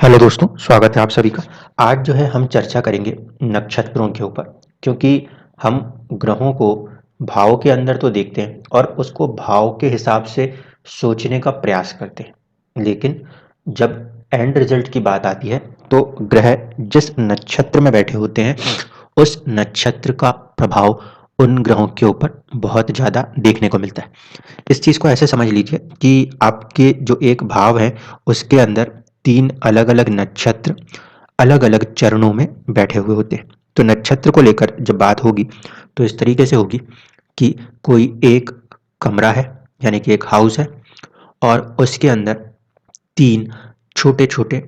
Hello दोस्तों, स्वागत है आप सभी का। आज जो है हम चर्चा करेंगे नक्षत्रों के ऊपर, क्योंकि हम ग्रहों को भाव के अंदर तो देखते हैं और उसको भाव के हिसाब से सोचने का प्रयास करते हैं, लेकिन जब एंड रिजल्ट की बात आती है तो ग्रह जिस नक्षत्र में बैठे होते हैं उस नक्षत्र का प्रभाव उन ग्रहों के ऊपर बहुत ज़्यादा देखने को मिलता है। इस चीज़ को ऐसे समझ लीजिए कि आपके जो एक भाव है उसके अंदर 3 अलग-अलग नक्षत्र अलग-अलग चरणों में बैठे हुए होते हैं। तो नक्षत्र को लेकर जब बात होगी तो इस तरीके से होगी कि कोई एक कमरा है, यानी कि एक हाउस है, और उसके अंदर 3 छोटे-छोटे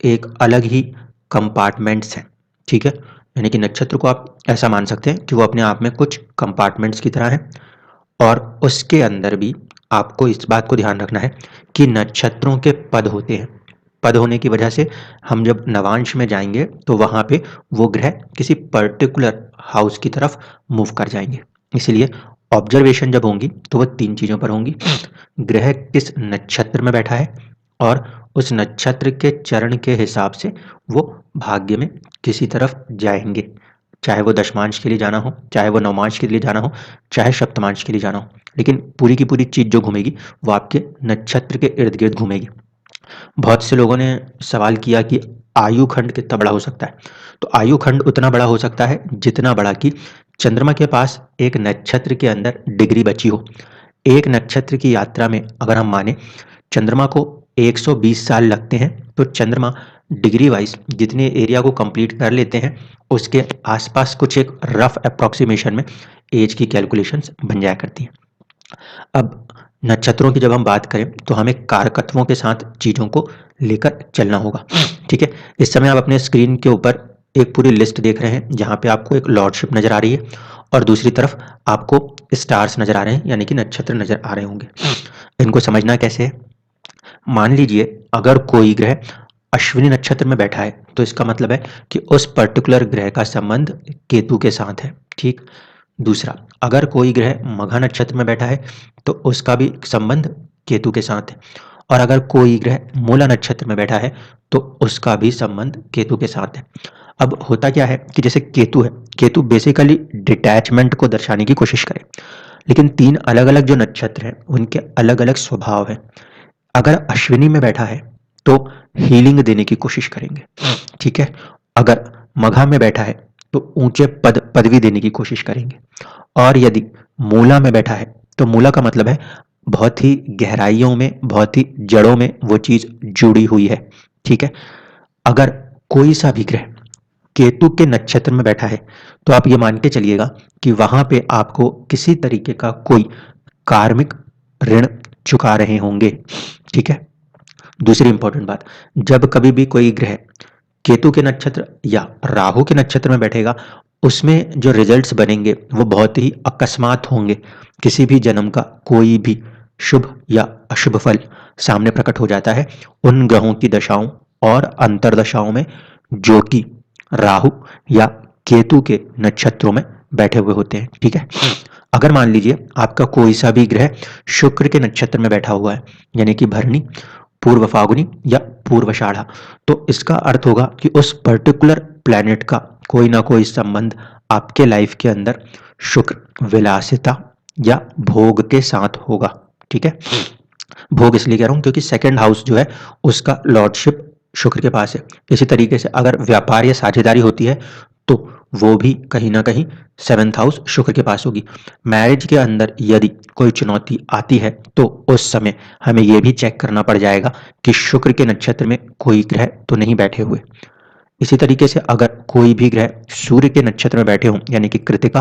एक अलग ही कंपार्टमेंट्स हैं। ठीक है? यानी कि नक्षत्र को आप ऐसा मान सकते हैं कि वो अपने आप में कुछ कंपार्टमेंट्स की तरह है, और उसके अंदर भी आपको इस बात को ध्यान रखना है कि नक्षत्रों के पद होते हैं। पद होने की वजह से हम जब नवांश में जाएंगे तो वहाँ पे वो ग्रह किसी पर्टिकुलर हाउस की तरफ मूव कर जाएंगे। इसलिए ऑब्जर्वेशन जब होंगी तो वो 3 चीज़ों पर होंगी: ग्रह किस नक्षत्र में बैठा है, और उस नक्षत्र के चरण के हिसाब से वो भाग्य में किसी तरफ जाएंगे, चाहे वो दशमांश के लिए जाना हो, चाहे वो नवमांश के लिए जाना हो, चाहे सप्तमांश के लिए जाना हो, लेकिन पूरी की पूरी चीज़ जो घूमेगी वो आपके नक्षत्र के इर्द गिर्द घूमेगी। बहुत से लोगों ने सवाल किया कि आयु खंड कितना बड़ा हो सकता है। तो आयु खंड उतना बड़ा हो सकता है जितना बड़ा कि चंद्रमा के पास एक नक्षत्र के अंदर डिग्री बची हो। एक नक्षत्र की यात्रा में अगर हम माने चंद्रमा को 120 साल लगते हैं, तो चंद्रमा डिग्री वाइज जितने एरिया को कंप्लीट कर लेते हैं उसके आसपास कुछ एक रफ अप्रोक्सीमेशन में एज की कैलकुलेशंस बन जाया करती हैं। अब नक्षत्रों की जब हम बात करें तो हमें कारकत्वों के साथ चीज़ों को लेकर चलना होगा। ठीक है? इस समय आप अपने स्क्रीन के ऊपर एक पूरी लिस्ट देख रहे हैं जहाँ पे आपको एक लॉर्डशिप नज़र आ रही है और दूसरी तरफ आपको स्टार्स नज़र आ रहे हैं, यानी कि नक्षत्र नज़र आ रहे होंगे। इनको समझना कैसे है? मान लीजिए अगर कोई ग्रह अश्विनी नक्षत्र में बैठा है तो इसका मतलब है कि उस पर्टिकुलर ग्रह का संबंध केतु के साथ है। ठीक? दूसरा, अगर कोई ग्रह मघा नक्षत्र में बैठा है तो उसका भी संबंध केतु के साथ है, और अगर कोई ग्रह मूला नक्षत्र में बैठा है तो उसका भी संबंध केतु के साथ है। अब होता क्या है कि जैसे केतु है, केतु बेसिकली डिटैचमेंट को दर्शाने की कोशिश करे, लेकिन 3 अलग-अलग जो नक्षत्र हैं उनके अलग-अलग स्वभाव हैं। अगर अश्विनी में बैठा है तो हीलिंग देने की कोशिश करेंगे। ठीक है? अगर मघा में बैठा है तो ऊंचे पदवी देने की कोशिश करेंगे, और यदि मूला में बैठा है तो मूला का मतलब है बहुत ही गहराइयों में, बहुत ही जड़ों में वो चीज जुड़ी हुई है। ठीक है? अगर कोई सा भी ग्रह केतु के नक्षत्र में बैठा है तो आप ये मान के चलिएगा कि वहां पे आपको किसी तरीके का कोई कार्मिक ऋण चुका रहे होंगे। ठीक है? दूसरी इंपॉर्टेंट बात, जब कभी भी कोई ग्रह केतु के नक्षत्र या राहु के नक्षत्र में बैठेगा उसमें जो रिजल्ट्स बनेंगे वो बहुत ही अकस्मात होंगे। किसी भी जन्म का कोई भी शुभ या अशुभ फल सामने प्रकट हो जाता है उन ग्रहों की दशाओं और अंतरदशाओं में जो कि राहु या केतु के नक्षत्रों में बैठे हुए होते हैं। ठीक है? अगर मान लीजिए आपका कोई सा भी ग्रह शुक्र के नक्षत्र में बैठा हुआ है, यानी कि भरणी, पूर्व फागुनी या पूर्वाषाढ़ा, तो इसका अर्थ होगा कि उस पर्टिकुलर प्लैनेट का कोई ना कोई संबंध आपके लाइफ के अंदर शुक्र, विलासिता या भोग के साथ होगा। ठीक है? भोग इसलिए कह रहा हूं क्योंकि सेकंड हाउस जो है उसका लॉर्डशिप शुक्र के पास है। इसी तरीके से अगर व्यापार या साझेदारी होती है तो वो भी कहीं ना कहीं सेवेंथ हाउस शुक्र के पास होगी। मैरिज के अंदर यदि कोई चुनौती आती है तो उस समय हमें यह भी चेक करना पड़ जाएगा कि शुक्र के नक्षत्र में कोई ग्रह तो नहीं बैठे हुए। इसी तरीके से अगर कोई भी ग्रह सूर्य के नक्षत्र में बैठे हों, यानी कि कृतिका,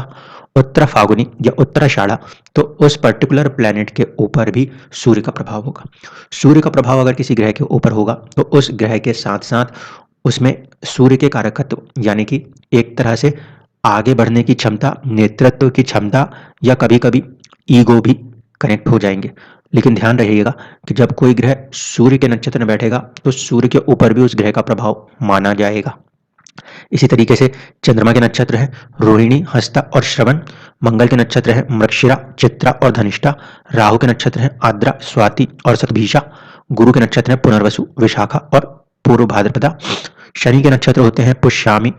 उत्तर फागुनी या उत्तराषाढ़ा, तो उस पर्टिकुलर प्लैनेट के ऊपर भी सूर्य का प्रभाव होगा। सूर्य का प्रभाव अगर किसी ग्रह के ऊपर होगा तो उस ग्रह के साथ साथ उसमें सूर्य के कारकत्व, यानी कि एक तरह से आगे बढ़ने की क्षमता, नेतृत्व की क्षमता या कभी कभी ईगो भी कनेक्ट हो जाएंगे। लेकिन ध्यान रहिएगा कि जब कोई ग्रह सूर्य के नक्षत्र में बैठेगा तो सूर्य के ऊपर भी उस ग्रह का प्रभाव माना जाएगा। इसी तरीके से चंद्रमा के नक्षत्र है रोहिणी, हस्ता और श्रवण। मंगल के नक्षत्र है मृगशिरा, चित्रा और धनिष्ठा। राहु के नक्षत्र है आद्रा, स्वाति और शतभिषा। गुरु के नक्षत्र है पुनर्वसु, विशाखा और पूर्व भाद्रपदा। शनि के नक्षत्र होते हैं पुष्यामी,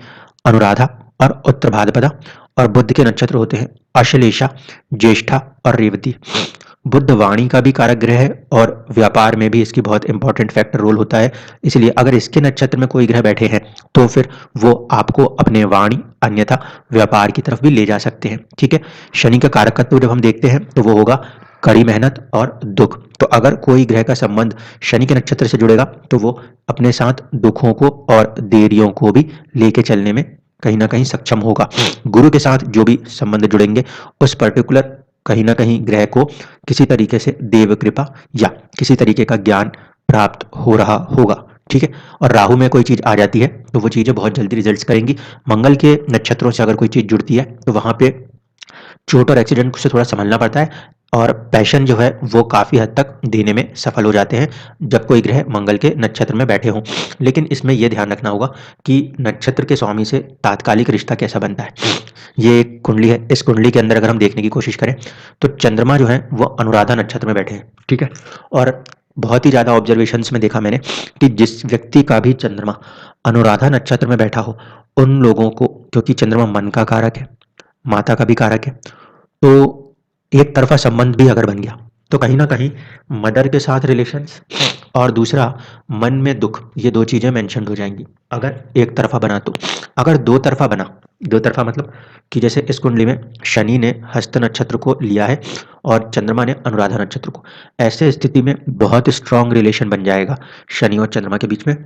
अनुराधा और उत्तर भाद्रपदा। और बुध के नक्षत्र होते हैं अश्लेषा, ज्येष्ठा और रेवती। बुध वाणी का भी कारक ग्रह है और व्यापार में भी इसकी बहुत इंपॉर्टेंट फैक्टर रोल होता है। इसलिए अगर इसके नक्षत्र में कोई ग्रह बैठे हैं तो फिर वो आपको अपने वाणी अन्यथा व्यापार की तरफ भी ले जा सकते हैं। ठीक है, शनि का कारकत्व जब हम देखते हैं तो वो होगा कड़ी मेहनत और दुख। तो अगर कोई ग्रह का संबंध शनि के नक्षत्र से जुड़ेगा तो वो अपने साथ दुखों को और देरियों को भी लेके चलने में कहीं ना कहीं सक्षम होगा। गुरु के साथ जो भी संबंध जुड़ेंगे उस पर्टिकुलर कहीं ना कहीं ग्रह को किसी तरीके से देव कृपा या किसी तरीके का ज्ञान प्राप्त हो रहा होगा। ठीक है, और राहु में कोई चीज आ जाती है तो वो चीजें बहुत जल्दी रिजल्ट्स करेंगी। मंगल के नक्षत्रों से अगर कोई चीज जुड़ती है तो वहां पे चोट और एक्सीडेंट से थोड़ा संभलना पड़ता है और पैशन जो है वो काफ़ी हद तक देने में सफल हो जाते हैं जब कोई ग्रह मंगल के नक्षत्र में बैठे हों। लेकिन इसमें यह ध्यान रखना होगा कि नक्षत्र के स्वामी से तात्कालिक रिश्ता कैसा बनता है। ये एक कुंडली है, इस कुंडली के अंदर अगर हम देखने की कोशिश करें तो चंद्रमा जो है वो अनुराधा नक्षत्र में बैठे हैं। ठीक है, और बहुत ही ज़्यादा ऑब्जर्वेशंस में देखा मैंने कि जिस व्यक्ति का भी चंद्रमा अनुराधा नक्षत्र में बैठा हो उन लोगों को, क्योंकि चंद्रमा मन का कारक है, माता का भी कारक है, तो एक तरफा संबंध भी अगर बन गया तो कहीं ना कहीं मदर के साथ रिलेशंस और दूसरा मन में दुख, ये दो चीजें मेंशन हो जाएंगी अगर एक तरफा बना। तो अगर दो तरफा बना, दो तरफा मतलब कि जैसे इस कुंडली में शनि ने हस्त नक्षत्र को लिया है और चंद्रमा ने अनुराधा नक्षत्र को, ऐसे स्थिति में बहुत स्ट्रांग रिलेशन बन जाएगा शनि और चंद्रमा के बीच में।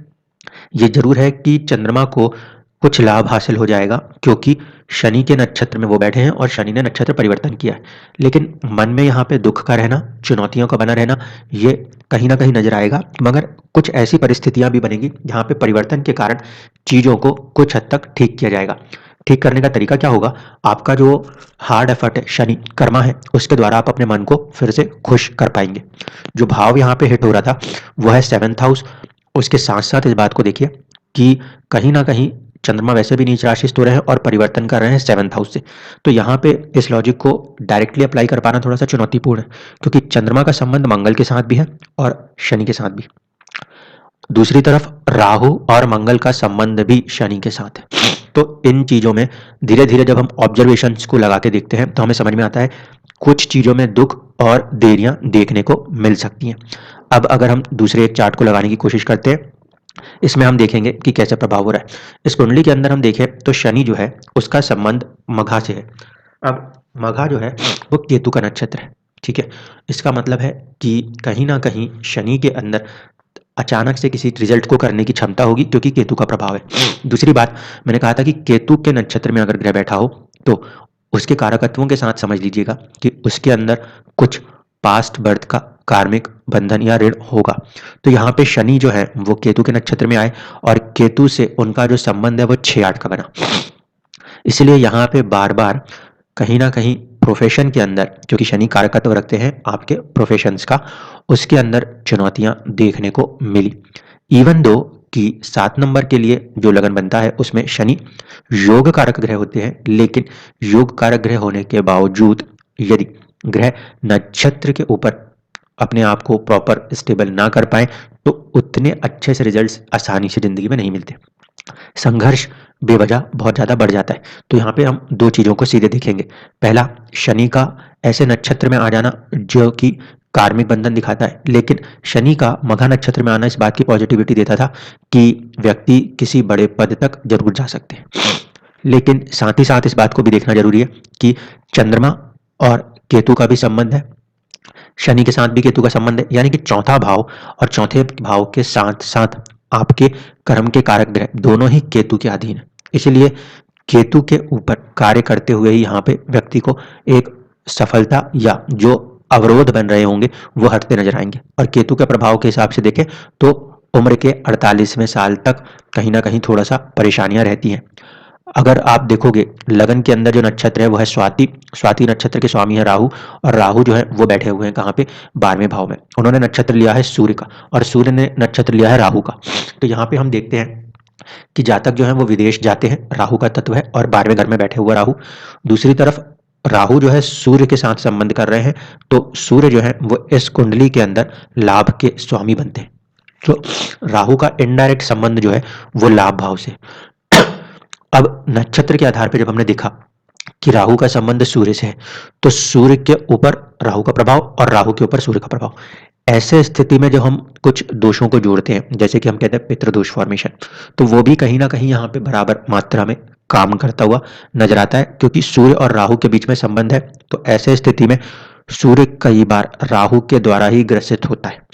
ये जरूर है कि चंद्रमा को कुछ लाभ हासिल हो जाएगा क्योंकि शनि के नक्षत्र में वो बैठे हैं और शनि ने नक्षत्र परिवर्तन किया है, लेकिन मन में यहाँ पे दुख का रहना, चुनौतियों का बना रहना, ये कहीं ना कहीं नजर आएगा। मगर कुछ ऐसी परिस्थितियां भी बनेगी जहाँ पे परिवर्तन के कारण चीजों को कुछ हद तक ठीक किया जाएगा। ठीक करने का तरीका क्या होगा, आपका जो हार्ड एफर्ट है, शनि कर्मा है, उसके द्वारा आप अपने मन को फिर से खुश कर पाएंगे। जो भाव यहाँ पे हिट हो रहा था वो है 7th हाउस। उसके साथ साथ इस बात को देखिए कि कहीं ना कहीं चंद्रमा वैसे भी नीच राशि हो रहे हैं और परिवर्तन कर रहे हैं 7th हाउस से, तो यहाँ पे इस लॉजिक को डायरेक्टली अप्लाई कर पाना थोड़ा सा चुनौतीपूर्ण है क्योंकि चंद्रमा का संबंध मंगल के साथ भी है और शनि के साथ भी। दूसरी तरफ राहु और मंगल का संबंध भी शनि के साथ है। तो इन चीजों में धीरे धीरे जब हम ऑब्जर्वेशंस को लगा के देखते हैं तो हमें समझ में आता है कुछ चीजों में दुख और देरियां देखने को मिल सकती हैं। अब अगर हम दूसरे एक चार्ट को लगाने की कोशिश करते हैं, इसमें हम देखेंगे कि कैसे प्रभाव हो रहा है। इस कुंडली के अंदर हम देखें तो शनि जो है उसका संबंध मघा से है। अब मघा जो है वो केतु का नक्षत्र है। ठीक है, इसका मतलब है कि कहीं ना कहीं शनि के अंदर अचानक से किसी रिजल्ट को करने की क्षमता होगी क्योंकि केतु का प्रभाव है। दूसरी बात, मैंने कहा था कि केतु के नक्षत्र में अगर ग्रह बैठा हो तो उसके कारकत्वों के साथ समझ लीजिएगा कि उसके अंदर कुछ पास्ट बर्थ का कार्मिक बंधन या ऋण होगा। तो यहाँ पे शनि जो है वो केतु के नक्षत्र में आए और केतु से उनका जो संबंध है वो 6-8 का बना। इसलिए यहाँ पे बार बार कहीं ना कहीं प्रोफेशन के अंदर, क्योंकि शनि कारकत्व रखते हैं आपके प्रोफेशंस का, उसके अंदर चुनौतियां देखने को मिली। इवन दो कि 7 नंबर के लिए जो लगन बनता है उसमें शनि योग कारक ग्रह होते हैं, लेकिन योग कारक ग्रह होने के बावजूद यदि ग्रह नक्षत्र के ऊपर अपने आप को प्रॉपर स्टेबल ना कर पाए तो उतने अच्छे से रिजल्ट्स आसानी से जिंदगी में नहीं मिलते। संघर्ष बेवजह बहुत ज़्यादा बढ़ जाता है। तो यहाँ पे हम दो चीज़ों को सीधे देखेंगे। पहला, शनि का ऐसे नक्षत्र में आ जाना जो कि कार्मिक बंधन दिखाता है, लेकिन शनि का मघा नक्षत्र में आना इस बात की पॉजिटिविटी देता था कि व्यक्ति किसी बड़े पद तक जरूर जा सकते हैं। लेकिन साथ ही साथ इस बात को भी देखना जरूरी है कि चंद्रमा और केतु का भी संबंध है, शनि के साथ भी केतु का संबंध है, यानी कि चौथा भाव और चौथे भाव के साथ साथ आपके कर्म के कारक ग्रह दोनों ही केतु के अधीन है। इसलिए केतु के ऊपर कार्य करते हुए ही यहाँ पे व्यक्ति को एक सफलता या जो अवरोध बन रहे होंगे वो हटते नजर आएंगे। और केतु के प्रभाव के हिसाब से देखें तो उम्र के 48वें साल तक कहीं ना कहीं थोड़ा सा परेशानियां रहती हैं। अगर आप देखोगे लगन के अंदर जो नक्षत्र है वो है स्वाति। स्वाति नक्षत्र के स्वामी है राहु, और राहु जो है वो बैठे हुए हैं कहाँ पे, 12वें भाव में। उन्होंने नक्षत्र लिया है सूर्य का और सूर्य ने नक्षत्र लिया है राहु का। तो यहाँ पे हम देखते हैं कि जातक जो है वो विदेश जाते हैं, राहु का तत्व है, और 12वें घर में बैठे हुए राहु। दूसरी तरफ राहु जो है सूर्य के साथ संबंध कर रहे हैं, तो सूर्य जो है वो इस कुंडली के अंदर लाभ के स्वामी बनते हैं। तो राहु का इनडायरेक्ट संबंध जो है वो लाभ भाव से। अब नक्षत्र के आधार पर जब हमने देखा कि राहु का संबंध सूर्य से है, तो सूर्य के ऊपर राहु का प्रभाव और राहु के ऊपर सूर्य का प्रभाव, ऐसे स्थिति में जब हम कुछ दोषों को जोड़ते हैं, जैसे कि हम कहते हैं पितृदोष फॉर्मेशन, तो वो भी कहीं ना कहीं यहाँ पे बराबर मात्रा में काम करता हुआ नजर आता है, क्योंकि सूर्य और राहु के बीच में संबंध है। तो ऐसे स्थिति में सूर्य कई बार राहु के द्वारा ही ग्रसित होता है।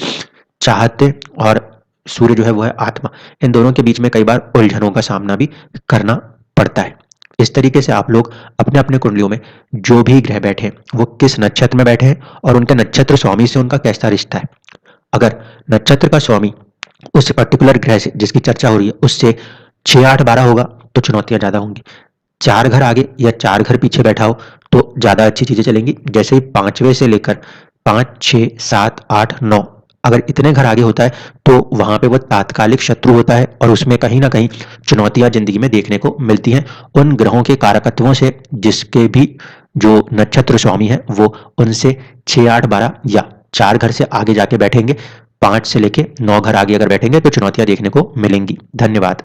चाहते और सूर्य जो है वो है आत्मा, इन दोनों के बीच में कई बार उलझनों का सामना भी करना पड़ता है। इस तरीके से आप लोग अपने अपने कुंडलियों में जो भी ग्रह बैठे वो किस नक्षत्र में बैठे हैं और उनके नक्षत्र स्वामी से उनका कैसा रिश्ता है। अगर नक्षत्र का स्वामी उस पर्टिकुलर ग्रह से जिसकी चर्चा हो रही है उससे 6, 8, 12 होगा तो चुनौतियां ज्यादा होंगी। 4 घर आगे या 4 घर पीछे बैठा हो तो ज्यादा अच्छी चीजें चलेंगी। जैसे ही 5वें से लेकर 5, 6, 7, 8, 9 अगर इतने घर आगे होता है तो वहां पे वो तात्कालिक शत्रु होता है और उसमें कहीं ना कहीं चुनौतियां जिंदगी में देखने को मिलती हैं उन ग्रहों के कारकत्वों से, जिसके भी जो नक्षत्र स्वामी है वो उनसे 6, 8, 12 या 4 घर से आगे जाके बैठेंगे। 5 से लेके 9 घर आगे अगर बैठेंगे तो चुनौतियां देखने को मिलेंगी। धन्यवाद।